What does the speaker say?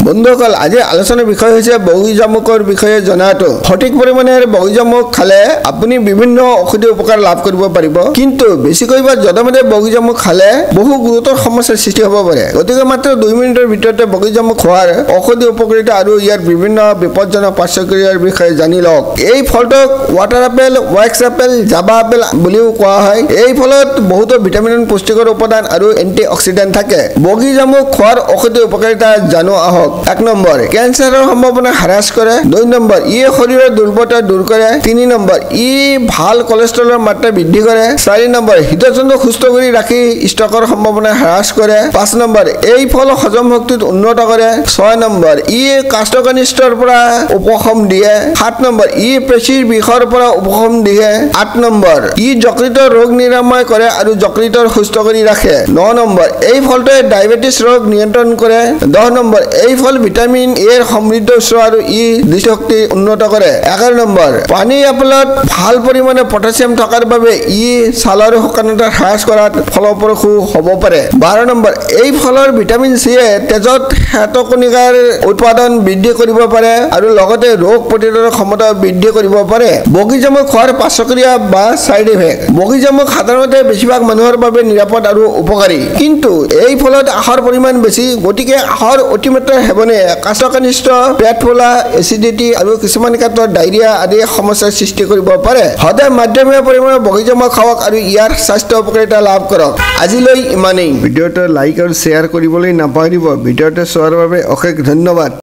বন্ধুসকল আজি আলোচনাৰ বিষয় হৈছে বগীজামুকৰ বিষয়ে জনাটো সঠিক পৰিমাণে বগীজামুক খালে আপুনি বিভিন্ন ঔষধীয় উপকাৰ লাভ কৰিব পাৰিব কিন্তু বেছিকৈ বা যদমতে বগীজামুক খালে বহু গুৰুতৰ সমস্যাৰ সৃষ্টি হ'ব পাৰে গতিকে মাত্ৰ 2 মিনিটৰ ভিতৰতে বগীজামুক খোৱাৰ ঔষধীয় উপকাৰিতা আৰু ইয়াৰ বিভিন্ন বিপদজনক পাৰ্শ্বক্ৰিয়াৰ বিষয়ে জানি লওক এই ফলটোক ওৱাটাৰ আপেল ওয়াক্স আপেল জাবা আপেল বুলিও কোৱা হয় এই ফলত বহুতো ভিটামিন পুষ্টিকৰ উপাদান আৰু এন্টিঅক্সিডেন্ট থাকে বগীজামুক খোৱাৰ ঔষধীয় উপকাৰিতা জানো আহক 1 নম্বৰ ক্যান্সাৰৰ সম্ভাৱনা হ্ৰাস কৰে 2 নম্বৰ ই শৰীৰৰ দুৰ্বলতা দূৰ কৰে 3 নম্বৰ ই ভাল কোলেষ্ট্ৰলৰ মাত্ৰা বৃদ্ধি কৰে 4 নম্বৰ হৃদযন্ত্ৰ সুস্থ কৰি ৰাখি ষ্টকৰ সম্ভাৱনা হ্ৰাস কৰে 5 নম্বৰ এই ফল হজম শক্তিত উন্নত কৰে 6 নম্বৰ ই কাষ্টকানিষ্টৰ পৰা উপশম দিয়ে 7 নম্বৰ ই পেশীৰ বিষৰ পৰা উপশম দিয়ে 8 নম্বৰ ই যকৃত ৰোগ নিৰাময় কৰে আৰু যকৃতৰ সুস্থ কৰি ৰাখে 9 নম্বৰ এই ফলটোৱে ডায়াবেটিস ৰোগ নিয়ন্ত্ৰণ কৰে 10 নম্বৰ এই ফল ভিটামিন এ সমৃদ্ধ উৎস আৰু ই দৃষ্টিশক্তি উন্নত কৰে 11 নম্বৰ পানী আপেলত ভাল পৰিমাণে পটাছিয়াম থকাৰ বাবে ই ছালৰ শুকানতা হ্ৰাস কৰাত ফলপ্ৰসূ হ'ব পাৰে 12 নম্বৰ এই ফলৰ ভিটামিন সি এ তেজত শ্বেতকণিকাৰ উৎপাদন বৃদ্ধি কৰিব পাৰে আৰু লগতে ৰোগ প্ৰতিৰোধক ক্ষমতা বৃদ্ধি কৰিব পাৰে বগীজামুক খোৱাৰ পাৰ্শ্বক্ৰিয়া বা সাইড ইফেক্ট বগীজামুক সাধাৰণতে বেছিভাগ মানুহৰ বাবে নিৰাপদ আৰু উপকাৰী কিন্তু এই ফলত আহাৰ পৰিমাণ বেছি গতিকে আহাৰ অতিমাত্ৰা হেবনে কাষ্টকানিষ্ট পেট ফুলা এচিডিটি আৰু কিছুমান ক্ষেত্ৰত ডায়ৰিয়া আদি সমস্যাৰ সৃষ্টি কৰিব পাৰে সদায় মধ্যমীয়া পৰিমাণৰ বগীজামুক খাওক আৰু ইয়াৰ স্বাস্থ্য উপকাৰিতা লাভ কৰক আজিলৈ ইমানেই ভিডিঅ'টো লাইক আৰু শ্বেয়াৰ কৰিবলৈ নাপাহৰিব ভিডিঅ'টো চোৱাৰ বাবে অশেষ ধন্যবাদ।